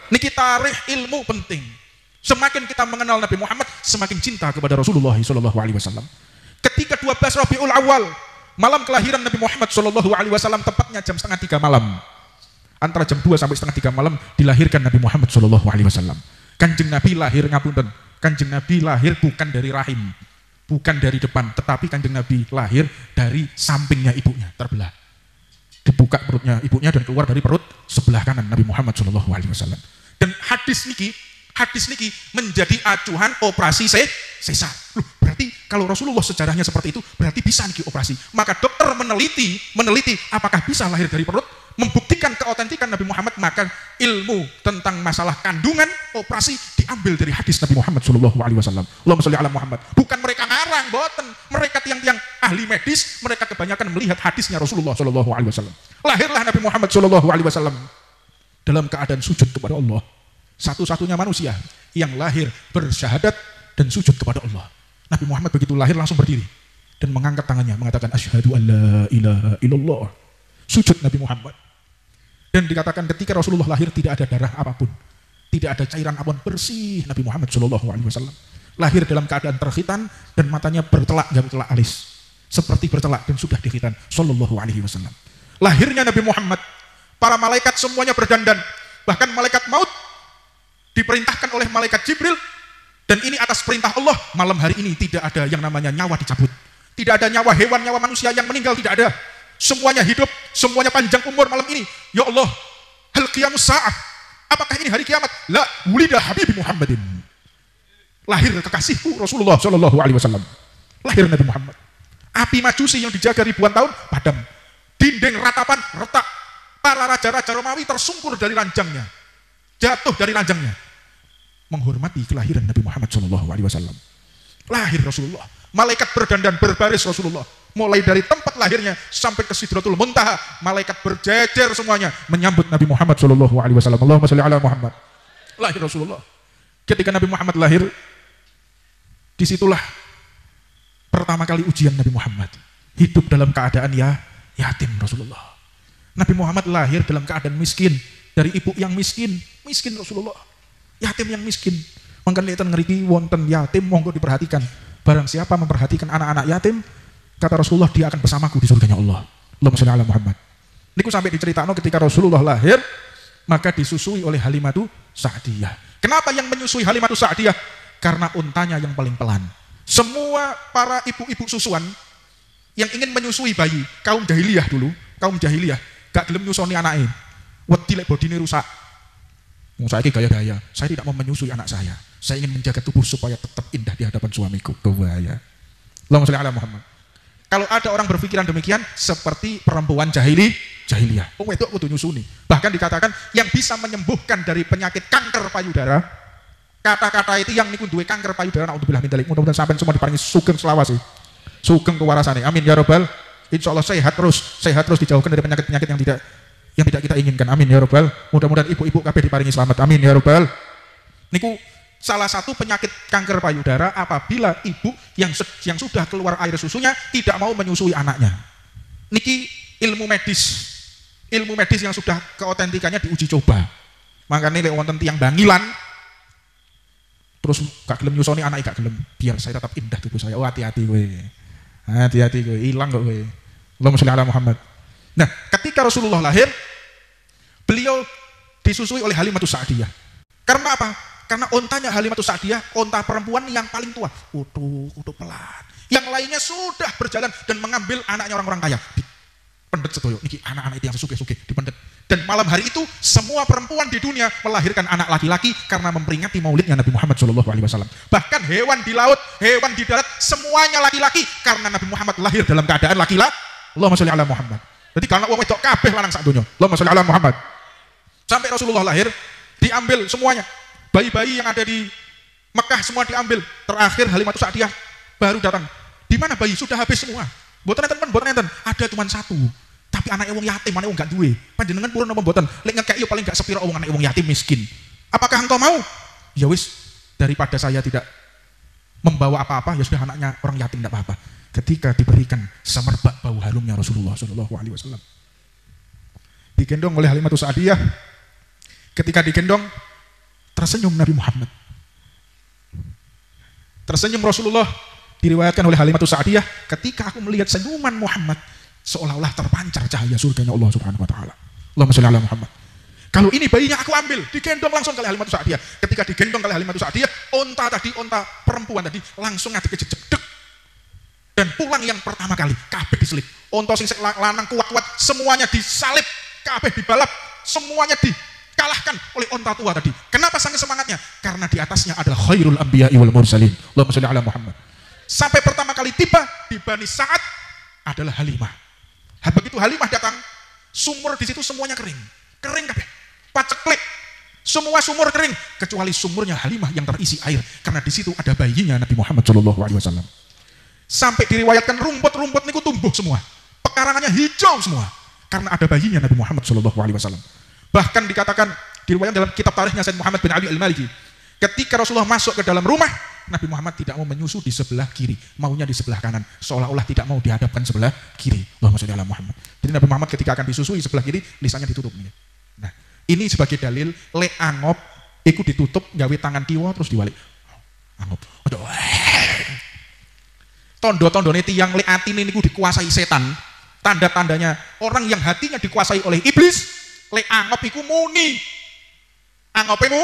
Niki tarikh ilmu penting. Semakin kita mengenal Nabi Muhammad, semakin cinta kepada Rasulullah SAW. Ketika 12 Rabiul Awal, malam kelahiran Nabi Muhammad SAW, tepatnya jam 2:30 malam. Antara jam 2 sampai 2:30 malam dilahirkan Nabi Muhammad SAW. Kanjeng Nabi lahir, ngapunten, Kanjeng Nabi lahir bukan dari rahim, bukan dari depan, tetapi Kanjeng Nabi lahir dari sampingnya ibunya, terbelah. Dibuka perutnya ibunya dan keluar dari perut sebelah kanan Nabi Muhammad SAW. Dan hadis niki menjadi acuan operasi sesar. Berarti kalau Rasulullah sejarahnya seperti itu, berarti bisa niki operasi. Maka dokter meneliti apakah bisa lahir dari perut, membuktikan keautentikan Nabi Muhammad, maka ilmu tentang masalah kandungan operasi diambil dari hadis Nabi Muhammad SAW. Allahumma sholli ala Muhammad. Bukan mereka ngarang, boten. Mereka tiang-tiang ahli medis, mereka kebanyakan melihat hadisnya Rasulullah SAW. Lahirlah Nabi Muhammad SAW dalam keadaan sujud kepada Allah. Satu-satunya manusia yang lahir bersyahadat dan sujud kepada Allah. Nabi Muhammad begitu lahir langsung berdiri dan mengangkat tangannya mengatakan asyhadu an la ilaha illallah. Sujud Nabi Muhammad. Dan dikatakan ketika Rasulullah lahir tidak ada darah apapun, tidak ada cairan apapun, bersih Nabi Muhammad SAW. Lahir dalam keadaan terkhitan dan matanya bercelak alis, seperti bercelak dan sudah dikhitan sallallahu alaihi wasallam. Lahirnya Nabi Muhammad, para malaikat semuanya berdandan, bahkan malaikat maut diperintahkan oleh malaikat Jibril, dan ini atas perintah Allah. Malam hari ini tidak ada yang namanya nyawa dicabut, tidak ada nyawa hewan, nyawa manusia yang meninggal, tidak ada. Semuanya hidup, semuanya panjang umur malam ini. Ya Allah, hal qiyamus sa'ah, apakah ini hari kiamat? La wulida habibi Muhammadin, lahir kekasihku Rasulullah SAW. Lahir Nabi Muhammad. Api majusi yang dijaga ribuan tahun padam, dinding ratapan retak, para raja-raja Romawi tersungkur dari ranjangnya, jatuh dari ranjangnya, menghormati kelahiran Nabi Muhammad SAW. Lahir Rasulullah, malaikat berdandan berbaris Rasulullah, mulai dari tempat lahirnya sampai ke Sidratul Muntaha, malaikat berjejer semuanya menyambut Nabi Muhammad SAW. Allahumma sholli ala Muhammad. Lahir Rasulullah. Ketika Nabi Muhammad lahir, disitulah pertama kali ujian Nabi Muhammad. Hidup dalam keadaan yatim Rasulullah. Nabi Muhammad lahir dalam keadaan miskin, dari ibu yang miskin Rasulullah. Yatim yang miskin. Mangkan liatan ngeriki wonten yatim, monggo diperhatikan. Barang siapa memperhatikan anak-anak yatim, kata Rasulullah, dia akan bersamaku di surganya Allah. Allahumma sholli ala Muhammad. Niku sampai diceritakan ketika Rasulullah lahir, maka disusui oleh Halimatu Sa'diyah. Kenapa yang menyusui Halimatu Sa'diyah? Karena untanya yang paling pelan. Semua para ibu-ibu susuan yang ingin menyusui bayi, kaum jahiliyah dulu, gak gelem nyusoni anaknya. Wedi lek bodine rusak. Saya gaya-gaya, saya tidak mau menyusui anak saya. Saya ingin menjaga tubuh supaya tetap indah di hadapan suamiku. Kebaya. Allahumma sholli ala Muhammad. Kalau ada orang berpikiran demikian, seperti perempuan jahiliyah. Oh, itu aku tuh nyusuni. Bahkan dikatakan yang bisa menyembuhkan dari penyakit kanker payudara. Kata-kata itu yang niku duwe kanker payudara, naudzubillah min dzalik. Mudah-mudahan sampean semua diparingi sugeng selawase. Sugeng kewarasane. Amin ya rabbal. Insyaallah sehat terus dijauhkan dari penyakit-penyakit yang tidak kita inginkan. Amin ya rabbal. Mudah-mudahan ibu-ibu kabeh diparingi selamat. Amin ya rabbal. Niku salah satu penyakit kanker payudara apabila ibu yang sudah keluar air susunya tidak mau menyusui anaknya. Niki ilmu medis yang sudah keautentikannya diuji coba. Makanya lek wonten tiyang bangilan terus gak gelem nyusoni anak gak gelem, biar saya tetap indah tubuh saya. Oh, hati-hati kowe. Hati-hati kowe, ilang kok kowe. Allahumma sholli ala Muhammad. Nah, ketika Rasulullah lahir, beliau disusui oleh Halimatu Sa'diyah. Karena apa? Karena ontanya Halimatu Sa'diyah, onta perempuan yang paling tua, utuh pelan. Yang lainnya sudah berjalan dan mengambil anaknya orang-orang kaya. Dipendet sedoyo, niki anak-anak itu yang sesugih-sugih, dipendet. Dan malam hari itu semua perempuan di dunia melahirkan anak laki-laki karena memperingati maulidnya Nabi Muhammad SAW. Bahkan hewan di laut, hewan di darat, semuanya laki-laki karena Nabi Muhammad lahir dalam keadaan laki-laki. Allahumma sholli ala Muhammad. Jadi karena wong wedok kabeh lanang sak donya. Allahumma sholli ala Muhammad. Sampai Rasulullah lahir, diambil semuanya. Bayi-bayi yang ada di Mekah semua diambil. Terakhir Halimatu Sa'diyah baru datang. Di mana bayi? Sudah habis semua. Mboten enten. Ada cuma satu. Tapi anaknya wong yatim, anaknya wong gak duwe. Panjenengan purun napa mboten? Lek ngekeki paling gak sepira wong anaknya wong yatim miskin. Apakah engkau mau? Ya wis, daripada saya tidak membawa apa-apa, ya sudah anaknya orang yatim tidak apa-apa. Ketika diberikan semerbak bau harumnya Rasulullah SAW, digendong oleh Halimatu Sa'diyah. Ketika digendong, Tersenyum Nabi Muhammad. Tersenyum Rasulullah, diriwayatkan oleh Halimatus Sa'diyah, ketika aku melihat senyuman Muhammad, seolah-olah terpancar cahaya surganya Allah Subhanahu wa taala. Allahumma sholli ala Muhammad. Kalau ini bayinya aku ambil, digendong langsung kali Halimatus Sa'diyah. Ketika digendong kali Halimatus Sa'diyah, onta perempuan tadi langsung ngadeg kejedeg. Dan pulang yang pertama kali, kabeh diselip. Onta sing lanang kuat-kuat, semuanya disalip, kabeh dibalap, semuanya dikalahkan oleh onta tua tadi. Kenapa saking semangatnya? Karena di atasnya adalah khairul anbiya'i wal mursalin. Allahumma sholli ala Muhammad. Sampai pertama kali tiba di Bani Sa'ad adalah Halimah. Begitu Halimah datang, sumur di situ semuanya kering kabeh, paceklik, semua sumur kering kecuali sumurnya Halimah yang terisi air, karena di situ ada bayinya Nabi Muhammad SAW. Sampai diriwayatkan rumput-rumput niku tumbuh semua, pekarangannya hijau semua, karena ada bayinya Nabi Muhammad SAW. Bahkan dikatakan diriwayatkan dalam kitab tarikhnya Sayyid Muhammad bin Ali Al-Maliki, ketika Rasulullah masuk ke dalam rumah, Nabi Muhammad tidak mau menyusu di sebelah kiri, maunya di sebelah kanan, seolah-olah tidak mau dihadapkan sebelah kiri. Allahumma sholli ala Muhammad. Jadi Nabi Muhammad ketika akan disusui sebelah kiri, lisannya ditutup. Nah, ini sebagai dalil, lek angop, ikut ditutup, gawe tangan kiwa terus diwalik. Angop. Tondo-tondone tiang lek atine niku dikuasai setan. Tanda-tandanya orang yang hatinya dikuasai oleh iblis, lek angop iku muni. Angopemu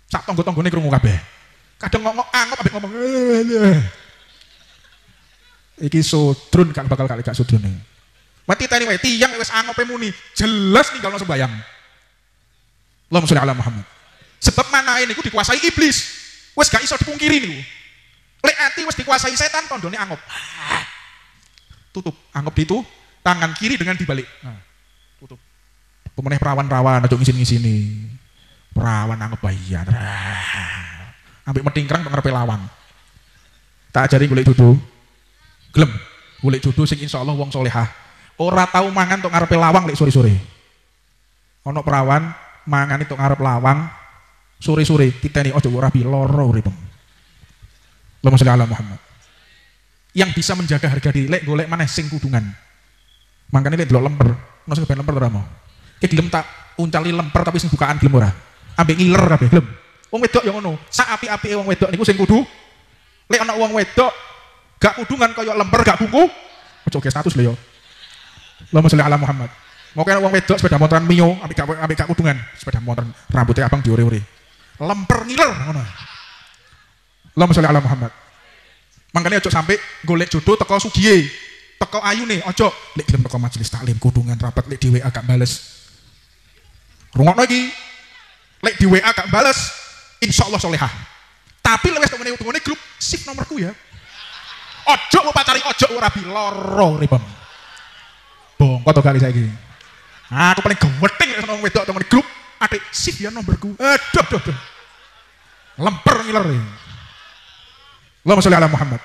sak tonggo-tonggone krungu kabeh. Kadang ngomong angop ambek ngomong iki sudrun kan bakal kali gak sudrun. Mati tani wae tiyang wis angope muni, jelas ninggalno sembayang. Allahumma sholli ala Muhammad. Sebab manae niku dikuasai iblis. Wis gak iso dipungkiri niku. Lek ati wis dikuasai setan, tondone angop. Tutup, angop itu tangan kiri dengan dibalik. Nah, tutup. Pemeneh perawan-perawan aja ngisin-ngisini. Perawan anggap bayian, ambek metingkrang ngarepe lawang. Tak ajari golek dudu, gelem golek dudu sing insyaallah wong solehah. Ora tau mangan tok ngarepe lawang lek sore-sore. Ono perawan mangan itu ngarep lawang sore-sore, titeni ojo rabi loro uripem. Allahumma sholli ala Muhammad. Yang bisa menjaga harga diri lek golek maneh sing kudungan. Mangkane lek delok lemper, ono sing ben lemper ora mau. Ki gelem tak uncali lemper tapi sing bukaan gelem ora. Ambek ngiler kabeh gelem. Wong wedok yang ngono, sak api-apike wong wedok niku sing kudu lek ana wong wedok gak kudungan kaya lemper gak bungku, ojo ge status lho ya. Allahumma sholli ala Muhammad. Moke wong wedok sepeda motoran mio ambek gak kudungan, sepeda motor rambutnya abang diore-ore. Lemper ngiler ngono. Allahumma sholli ala Muhammad. Mangkane ojo sampai golek jodoh teko sugiye, teko ayune, ojo lek gelem teko majelis taklim kudungan rapat lek di WA gak bales. Rungokno iki. Lek di WA gak bales, insyaallah solehah. Tapi lewes temen-temen grup, sip nomorku ya. Ojo mau pacari ojo rabi loro ribam. Bongko to kali saiki. Aku paling geweting lek wong wedok temen grup, adik sip ya nomorku. Aduh. Lemper ngiler. Allahumma sholli ala Muhammad.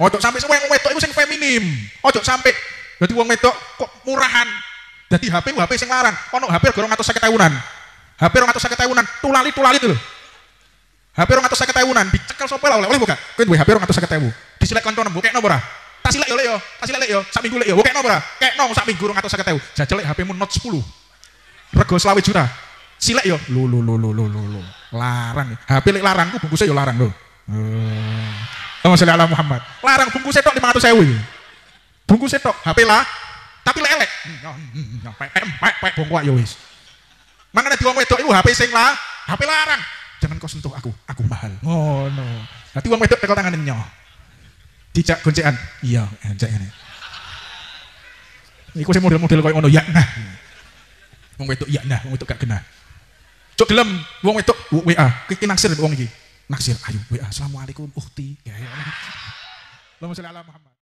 Ojo sampai semua wong wedok iku sing feminim. Ojo sampai dadi wong wedok kok murahan. Dadi HP sing larang. Ono HP 250.000-an. HP 250.000-an, tulali itu lho. HP 250.000-an, dicekel sapa lah oleh buka. Kowe duwe HP 250.000. Disilek kantonem, bukekno apa ora? Tak silek yo lek yo, sak minggu lek yo, bukekno apa ora? Kekno sak minggu 250.000. Jajal lek HP-mu Note 10. Rego 20 juta. Silek yo, lho. Larang. HP lek larangku bungkusnya yo larang lho. Allahumma sholli ala Muhammad. Larang bungkusnya tok 500.000. Bungkusnya tok HP lah. Tapi lek elek. Pek bongkok yo wis. Mangane wong wedok iku HP sing lah, HP larang. Jangan kau sentuh aku mahal. Oh no. Nanti wong wedok tekel tangan nyo. Dijak goncekan. Iya, enjek ngene. Iku sing model-model koyo ngono ya nah. Wong wedok ya nah, wong wedok gak genah. Cuk gelem wong wedok WA, iki naksir wong iki. Naksir, ayo WA. Assalamualaikum ukhti. Ya. Allahumma sholli ala Muhammad.